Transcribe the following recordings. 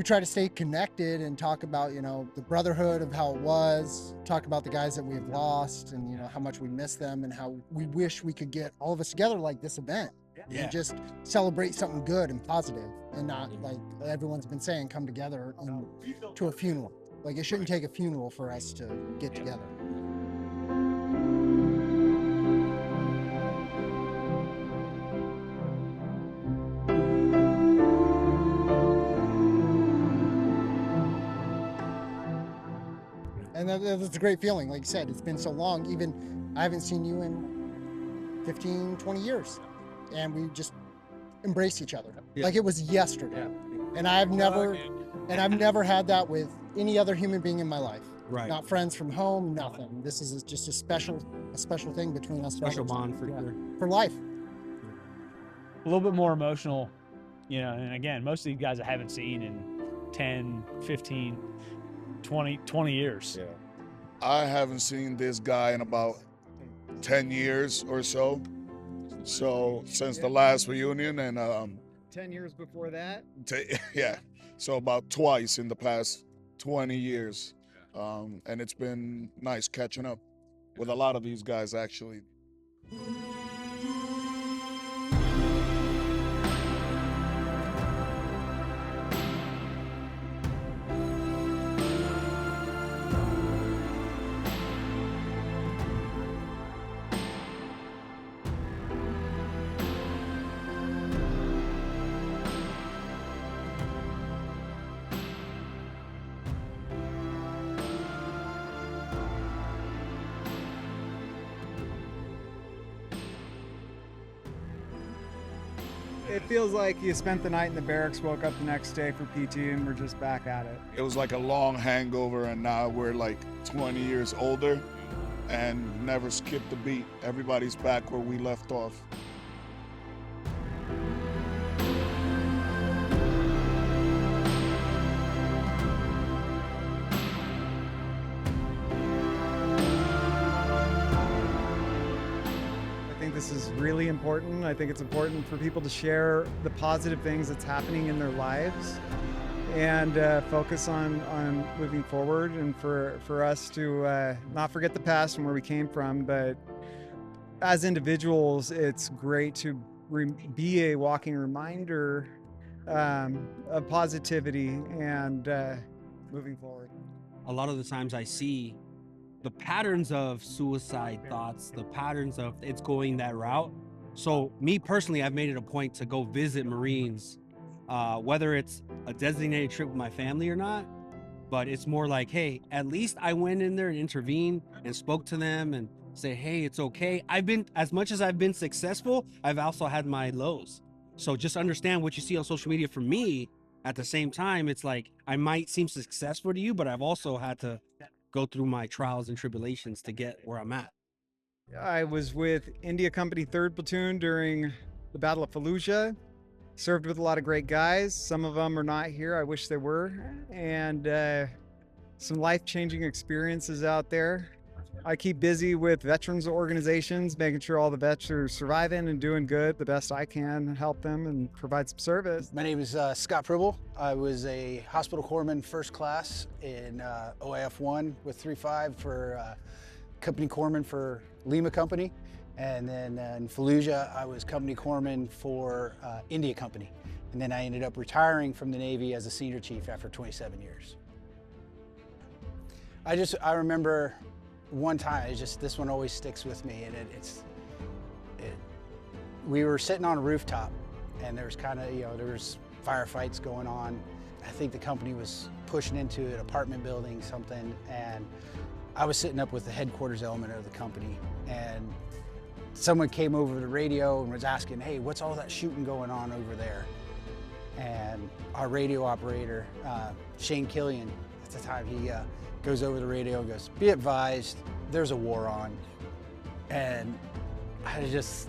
try to stay connected and talk about, you know, the brotherhood of how it was, talk about the guys that we have lost and, you know, how much we miss them and how we wish we could get all of us together like this event and just celebrate something good and positive and not like everyone's been saying, come together to a funeral. Like it shouldn't take a funeral for us to get together. And that's a great feeling. Like you said, it's been so long. Even I haven't seen you in 15, 20 years. And we just embraced each other. Like it was yesterday. And I've never had that with any other human being in my life. Right. Not friends from home, nothing. This is just a special thing between us. Special bond for life. A little bit more emotional, you know, and again, most of these guys I haven't seen in 10, 15, 20 years. Yeah. I haven't seen this guy in about 10 years or so. So since the last reunion and 10 years before that. Yeah. So about twice in the past 20 years. And it's been nice catching up with a lot of these guys actually. It feels like you spent the night in the barracks, woke up the next day for PT, and we're just back at it. It was like a long hangover, and now we're like 20 years older and never skipped a beat. Everybody's back where we left off. This is really important. I think it's important for people to share the positive things that's happening in their lives and focus on moving forward, and for us to not forget the past and where we came from. But as individuals, it's great to be a walking reminder of positivity and moving forward. A lot of the times I see the patterns of suicide thoughts, the patterns of it's going that route. So me personally, I've made it a point to go visit Marines, whether it's a designated trip with my family or not, but it's more like, hey, at least I went in there and intervened and spoke to them and say, hey, it's okay. As much as I've been successful, I've also had my lows. So just understand what you see on social media from me. At the same time, it's like, I might seem successful to you, but I've also had to go through my trials and tribulations to get where I'm at. I was with India Company 3rd Platoon during the Battle of Fallujah. Served with a lot of great guys. Some of them are not here. I wish they were. And some life-changing experiences out there. I keep busy with veterans organizations, making sure all the vets are surviving and doing good the best I can, help them and provide some service. My name is Scott Pribble. I was a hospital corpsman first class in OIF-1 with 3-5 for company corpsman for Lima Company. And then in Fallujah, I was company corpsman for India Company. And then I ended up retiring from the Navy as a senior chief after 27 years. I remember one time, this one always sticks with me, and we were sitting on a rooftop, and there was there was firefights going on. I think the company was pushing into an apartment building, something, and I was sitting up with the headquarters element of the company, and someone came over the radio and was asking, hey, what's all that shooting going on over there? And our radio operator, Shane Killian, at the time, he goes over the radio and goes, be advised, there's a war on. And I just,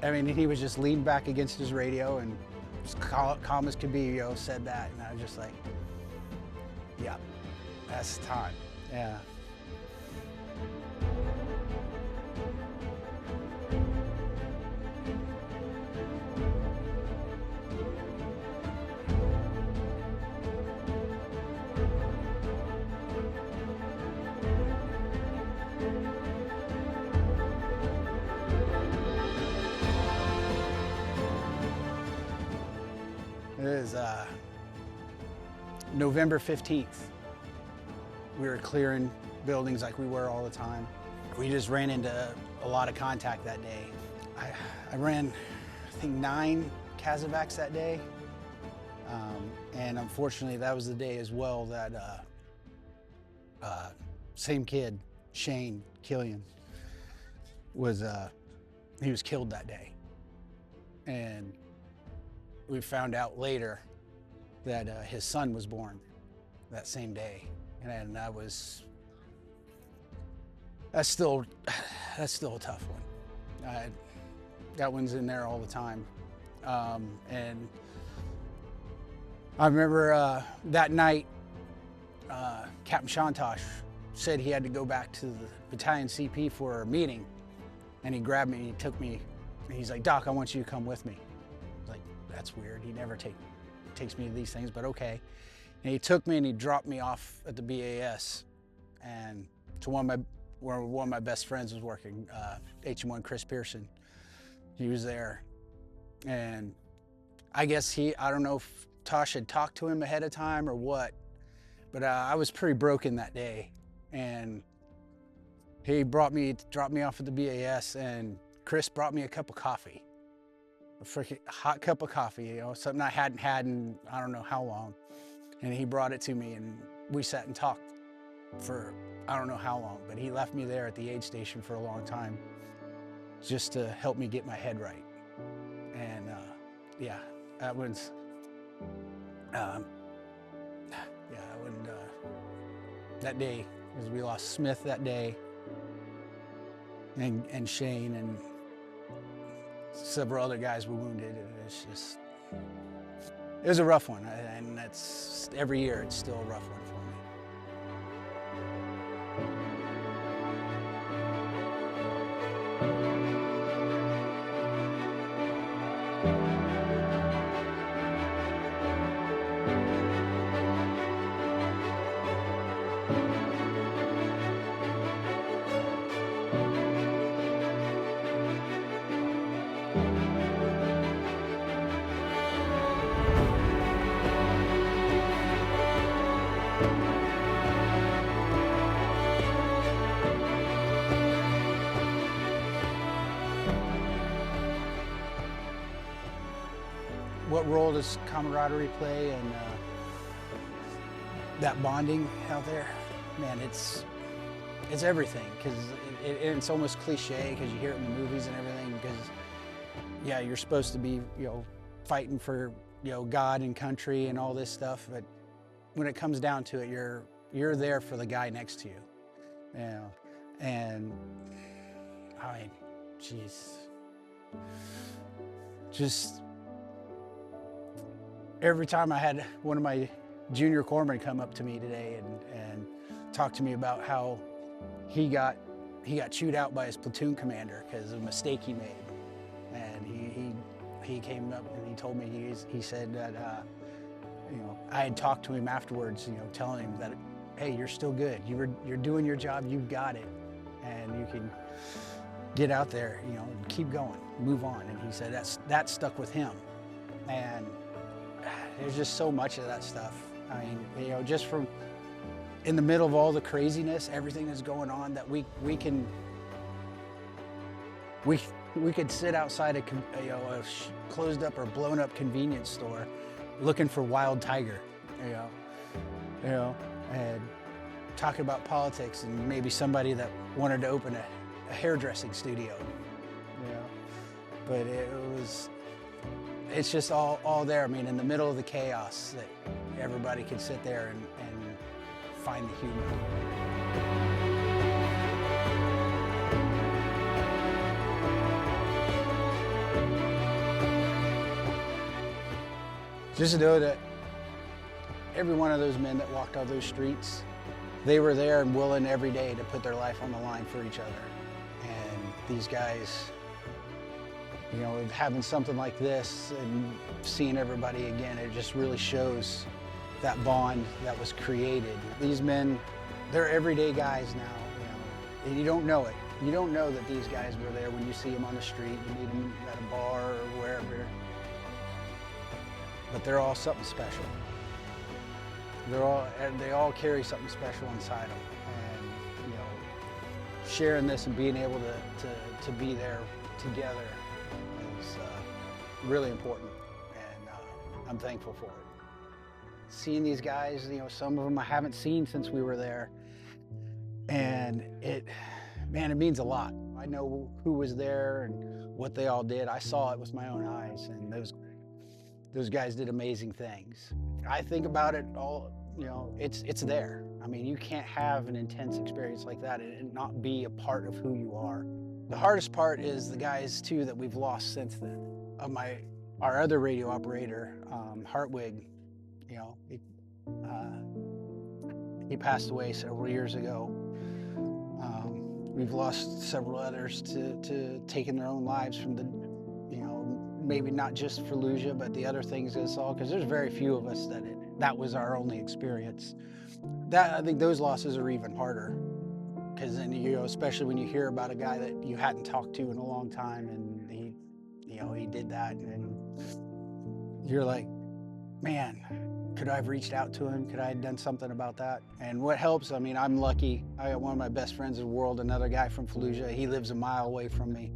he was just leaned back against his radio and just calm as could be, said that. And I was just like, yeah, that's time, yeah. was November 15th. We were clearing buildings like we were all the time. We just ran into a lot of contact that day. I ran, I think, 9 Kazovacs that day. And unfortunately, that was the day as well that same kid, Shane Killian, he was killed that day. And we found out later that his son was born that same day. And that's still a tough one. That one's in there all the time. And I remember that night, Captain Shantosh said he had to go back to the battalion CP for a meeting. And he grabbed me and he took me, and he's like, "Doc, I want you to come with me." I was like, that's weird. He never takes me to these things, but okay. And he took me and he dropped me off at the BAS. And to where one of my best friends was working, HM1 Chris Pearson. He was there. And I guess I don't know if Tosh had talked to him ahead of time or what, but I was pretty broken that day. And he dropped me off at the BAS, and Chris brought me a cup of coffee. A freaking hot cup of coffee, you know, something I hadn't had in I don't know how long. And he brought it to me, and we sat and talked for I don't know how long, but he left me there at the aid station for a long time just to help me get my head right. And yeah, that was, that day, because we lost Smith that day, and Shane, and several other guys were wounded. And it was a rough one, and that's every year it's still a rough one for me. What role does camaraderie play and that bonding out there? Man, it's everything, because it's almost cliche because you hear it in the movies and everything, because yeah, you're supposed to be, you know, fighting for, you know, God and country and all this stuff, but when it comes down to it, you're there for the guy next to you, you know. And I mean, jeez, just every time I had one of my junior corpsmen come up to me today and talk to me about how he got chewed out by his platoon commander because of a mistake he made, and he came up and he told me, he said that you know, I had talked to him afterwards, you know, telling him that, hey, you're still good, you're doing your job, you've got it, and you can get out there, you know, and keep going, move on. And he said that stuck with him. And there's just so much of that stuff. I mean, you know, just from in the middle of all the craziness, everything that's going on, that we could sit outside a closed up or blown up convenience store looking for wild tiger, you know, and talking about politics, and maybe somebody that wanted to open a hairdressing studio, you know. But it's just all there. I mean, in the middle of the chaos, that everybody can sit there and find the humor. Just to know that every one of those men that walked on those streets, they were there and willing every day to put their life on the line for each other. And these guys, you know, having something like this and seeing everybody again, it just really shows that bond that was created. These men, they're everyday guys now, you know, and you don't know it. You don't know that these guys were there when you see them on the street, you meet them at a bar or wherever. but they're all something special. They all carry something special inside them, and you know, sharing this and being able to be there together is really important, and I'm thankful for it. Seeing these guys, you know, some of them I haven't seen since we were there, and it means a lot. I know who was there and what they all did. I saw it with my own eyes, and those guys did amazing things. I think about it all, you know, it's there. I mean, you can't have an intense experience like that and not be a part of who you are. The hardest part is the guys too that we've lost since then. Our other radio operator, Hartwig, you know, he passed away several years ago. We've lost several others to taking their own lives from the, you know, maybe not just Fallujah, but the other things that saw, because there's very few of us that was our only experience. I think those losses are even harder, because then, you know, especially when you hear about a guy that you hadn't talked to in a long time, and he, you know, he did that, and you're like, man, could I have reached out to him? Could I have done something about that? And what helps, I mean, I'm lucky. I got one of my best friends in the world, another guy from Fallujah. He lives a mile away from me.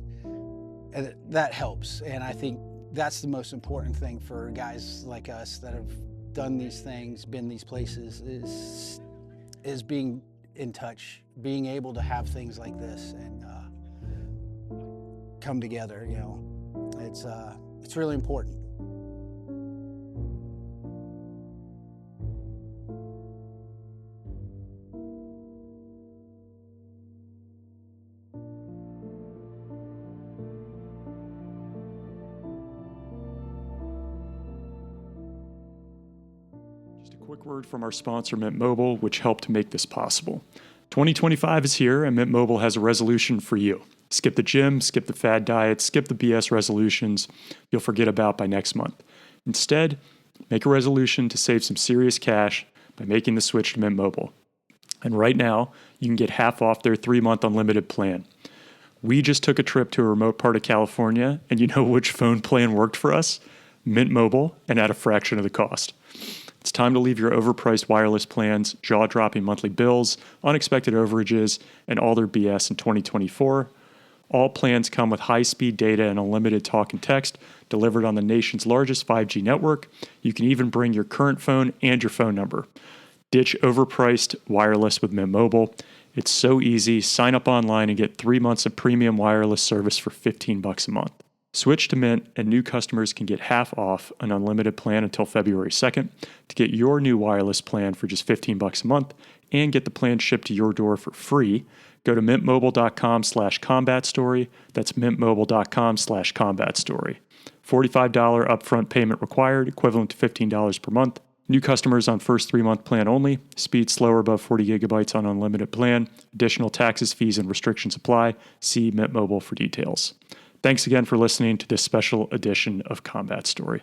And that helps. And I think that's the most important thing for guys like us that have done these things, been these places, is being in touch, being able to have things like this and come together, you know. It's really important. Quick word from our sponsor, Mint Mobile, which helped make this possible. 2025 is here, and Mint Mobile has a resolution for you. Skip the gym, skip the fad diet, skip the BS resolutions you'll forget about by next month. Instead, make a resolution to save some serious cash by making the switch to Mint Mobile. And right now, you can get half off their 3-month unlimited plan. We just took a trip to a remote part of California, and you know which phone plan worked for us? Mint Mobile, and at a fraction of the cost. It's time to leave your overpriced wireless plans, jaw-dropping monthly bills, unexpected overages, and all their BS in 2024. All plans come with high-speed data and unlimited talk and text delivered on the nation's largest 5G network. You can even bring your current phone and your phone number. Ditch overpriced wireless with Mint Mobile. It's so easy. Sign up online and get 3 months of premium wireless service for $15 a month. Switch to Mint, and new customers can get half off an unlimited plan until February 2nd. To get your new wireless plan for just $15 a month and get the plan shipped to your door for free, go to mintmobile.com/combatstory. That's mintmobile.com/combatstory. $45 upfront payment required, equivalent to $15 per month. New customers on first 3-month plan only. Speed slower above 40 gigabytes on unlimited plan. Additional taxes, fees, and restrictions apply. See Mint Mobile for details. Thanks again for listening to this special edition of Combat Story.